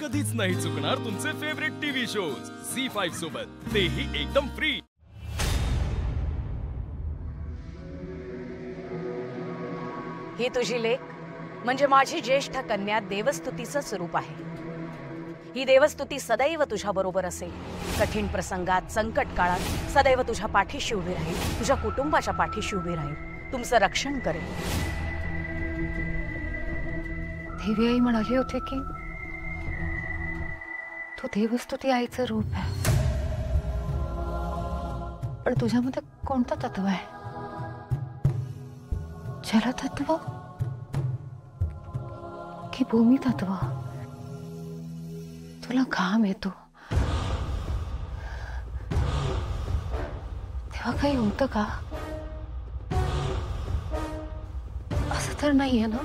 कधीच नाही चुकणार तुमचे फेवरेट टीव्ही शोज झी5 सोबत, तेही एकदम फ्री। ही तुझी लेक म्हणजे माझी ज्येष्ठ कन्या देवस्तुतीचं स्वरूप आहे। ही देवस्तुती सदैव तुझ्या बरोबर असेल। कठीण प्रसंगात, संकट काळात सदैव तुझ्या पाठीशी उभी राहील, तुझ्या कुटुंबाच्या पाठीशी उभी राहील, तुमचं रक्षण करेल। देवी आई म्हणाली होती की तू देवस्तुती आईचं रूप आहे, पण तुझ्यामध्ये कोणतं तत्व आहे? जलतत्व की भूमी तत्व? तुला घाम येतो तेव्हा काही होतं का? असं तर नाहीये ना?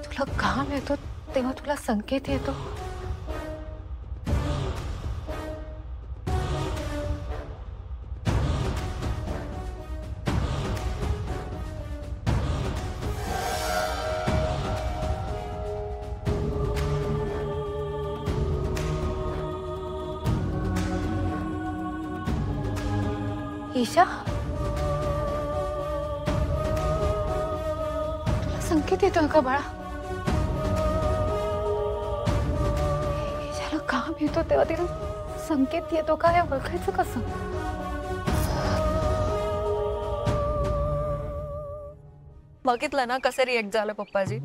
तुला घाम येतो तेव्हा तुला संकेत येतो? ईशा, तुला संकेत येतोय का बाळा? ईशाला काम येतो तेव्हा तिला संकेत येतो का हे ओळखायचं कसं? बघितलं ना कसं रिएक्ट झालं पप्पाजी?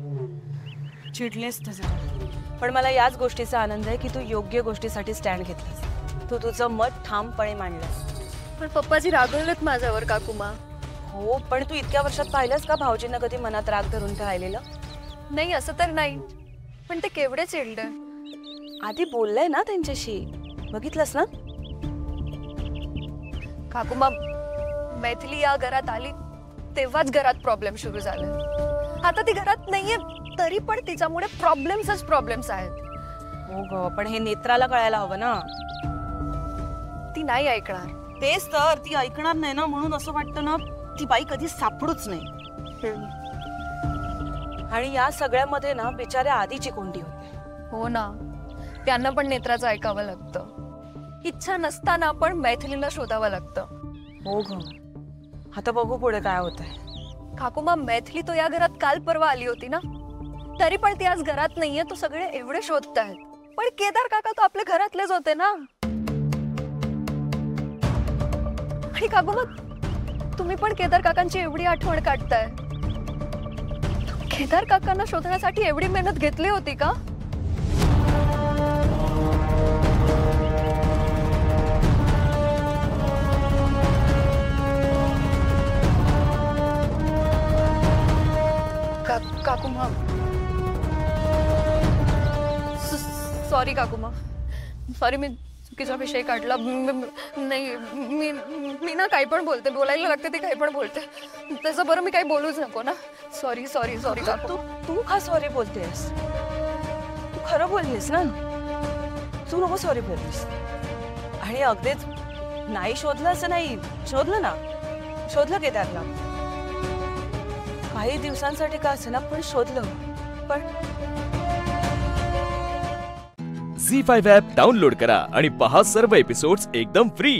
चिडलेस तर जरा, पण मला याच गोष्टीचा आनंद आहे की तू योग्य गोष्टीसाठी स्टँड घेतलीस। तू तुझं मत ठामपणे मांडलंस। पण पप्पाजी रागवलेत माझ्यावर काकुमा। हो, पण तू इतक्या वर्षात पाहिलंस का भाऊजींना कधी मनात राग धरून राहिलेलं? नाही असं तर नाही, पण ते केवढे चिडले। आधी बोललंय ना त्यांच्याशी, बघितलंस ना? काकुमा, मैथिली या घरात आली तेव्हाच घरात प्रॉब्लेम सुरू झाले। आता ती घरात नाहीये तरी पण तिच्यामुळे प्रॉब्लेम्स आहेत। हो ग, पण हे नेत्राला कळायला हवं ना। ती नाही ऐकणार। तेच तर, ती ऐकणार नाही ना, म्हणून असं वाटतं ना ती बाई कधी सापडूच नाही। आणि या सगळ्यामध्ये ना बिचाऱ्या आधीची कोंडी होते। हो ना, त्यांना पण नेत्राचं ऐकावं लागतं। इच्छा नसताना पण मैथिलीला शोधावं लागतं। हो ग, आता बघू पुढे काय होतंय। काकुमा, मैथिली तो या घरात काल परवा आली होती ना, तरी पण ती आज घरात नाहीये। तो सगळे एवढे शोधतायत, पण केदार काका तो आपल्या घरातलेच होते ना। आणि काकुमा, तुम्ही पण केदार काकांची एवढी आठवण काढताय। केदार काकांना शोधण्यासाठी एवढी मेहनत घेतली होती का? काकुमा, सॉरी काकुमा, सॉरी, मी चुकीचा विषय काढला। नाही, मी ना काही पण बोलते, बोलायला लागते ते काही पण बोलते। त्याचं बरं मी काही बोलूच नको ना। सॉरी सॉरी सॉरी काकू। तू का सॉरी बोलतेस? तू खरं बोललीस ना, तू नको सॉरी बोललीस। आणि अगदीच नाही शोधलं असं नाही, शोधलं ना, शोधलं केदारला काही दिवसांसाठी का असेना, पण शोधलं। पण झी5 ॲप डाउनलोड करा आणि पहा सर्व एपिसोड्स एकदम फ्री।